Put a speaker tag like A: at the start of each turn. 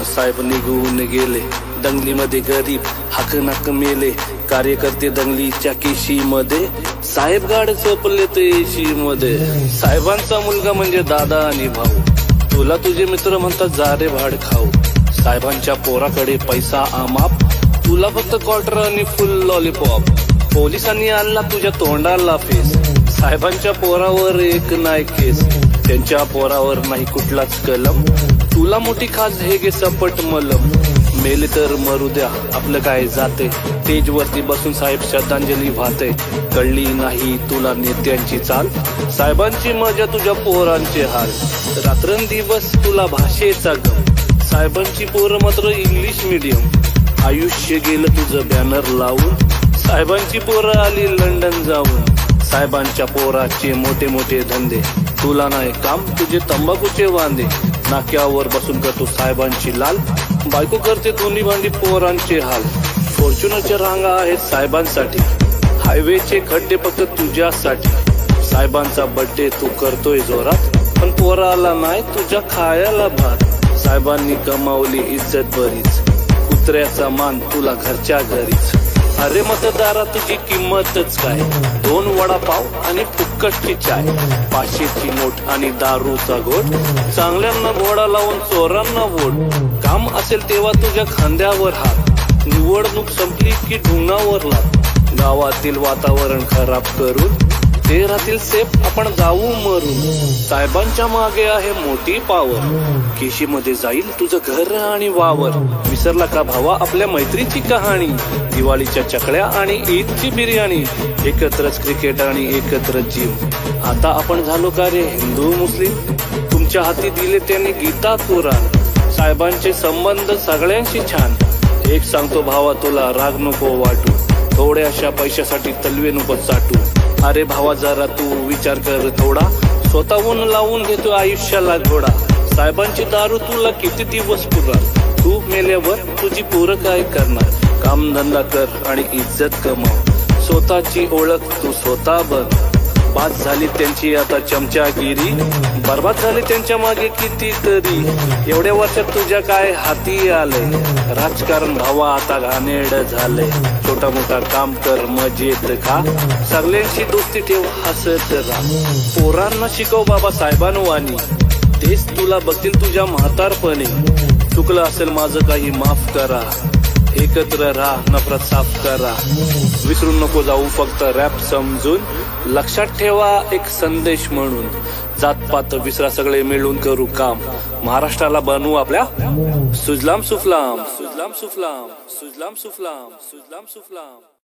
A: करून साहेब निघून गेले। दंगलीमध्ये गरीब हाकनाक मेले, कार्यकर्ते दंगलीच्या केशीमध्ये, साहेब गाड चपले ते एशी मध्ये। साहेबांचा मुलगा म्हणजे दादा आणि भाऊ, तुला तुझे मित्र म्हणतात जा रे भाड खाऊ। साहेबांच्या पोराकडे पैसा आमाप, तुला फक्त क्वार्टर आणि फुल लॉलीपॉप। पोलिसांनी आणला तुझ्या तोंडाला फेस, साहेबांच्या पोरावर एक नाही केस, त्यांच्या पोरावर नाही कुठलाच कलम। तुला मोठी खास हे गे सपट मलम, मेले तर मरू द्या आपलं काय जाते। स्टेज वरती बसून साहेब श्रद्धांजली वाहते, कळली नाही तुला नेत्यांची चाल, साहेबांची मजा तुझ्या पोरांचे हाल। रात्रंदिवस तुला भाषेचा गम, साहेबांची पोरं मात्र इंग्लिश मीडियम। आयुष्य गेलं तुझं बॅनर लावून, साहेबांची पोरं आली लंडन जाऊन। साहेबांच्या पोराचे मोठे मोठे धंदे, तुला नाही काम तुझे तंबाखूचे वांदे। नाक्यावर बसून करतो साहेबांची लाल, बायको करते दोन्ही भांडी पोरांचे हाल। फॉर्च्युनरच्या रांगा आहेत साहेबांसाठी, हायवेचे खड्डे फक्त तुझ्यासाठी। साहेबांचा बर्थडे तू करतोय जोरात, पण पोराला नाही तुझ्या खायला भात। साहेबांनी कमावली इज्जत बरीच, कुत्र्याचा मान तुला घरच्या घरीच। अरे मतदारा तुझी किंमतच काय, 2 वडापाव आणि फुक्कटची चाय। 500ची नोट आणि दारूचा घोट, चांगल्यांना घोडा लावून चोरांना वोट। काम असेल तेव्हा तुझ्या खांद्यावर हात, निवडणूक संपली की ढुंगावर लात। गावातील वातावरण खराब करून ते राहतील सेफ, आपण जाऊ मरून। साहेबांच्या मागे आहे मोठी पावर, केशीमध्ये जाईल तुझं घर आणि वावर। विसरला का भावा आपल्या मैत्रीची कहाणी, दिवाळीच्या चकल्या आणि ईदची बिर्याणी। एकत्रच क्रिकेट आणि एकत्र जीव, आता आपण झालो का रे हिंदू मुस्लिम। तुमच्या हाती दिले त्यांनी गीता कुराण, साहेबांचे संबंध सगळ्यांशी छान। एक सांगतो भावा तुला राग नको वाटू, थोड्याशा पैशासाठी तलवे नको चाटू। अरे भावा जरा तू विचार कर थोडा, स्वतःहून लावून घेतो आयुष्याला घोडा। साहेबांची दारू तुला किती दिवस पुरणार, तू मेल्यावर तुझी पोरं काय करणार। काम धंदा कर आणि इज्जत कमाव, स्वतःची ओळख तू स्वतः बघ। बाद झाली त्यांची आता चमचागिरी, बर्बाद झाली त्यांच्या मागे कितीतरी। एवढ्या वर्षात तुझ्या काय हाती आलंय, राजकारण भावा आता घाणेरड झालंय। छोटा मोठा काम कर मजेत खा, सगळ्यांशी दोस्ती ठेव हसत राहा। पोरांना शिकव बाबा साहेबांवानी, तेच तुला बघतील तुझ्या म्हातारपणी। चुकलं असेल माझं काही माफ करा, एकत्र राहा नफरत साफ करा। विसरून नको जाऊ फक्त रॅप समजून, लक्षात ठेवा एक संदेश म्हणून। जातपात विसरा सगळे मिळून करू काम, महाराष्ट्राला बनवू आपल्या सुजलाम सुफलाम। सुजलाम सुफलाम, सुजलाम सुफलाम, सुजलाम सुफलाम।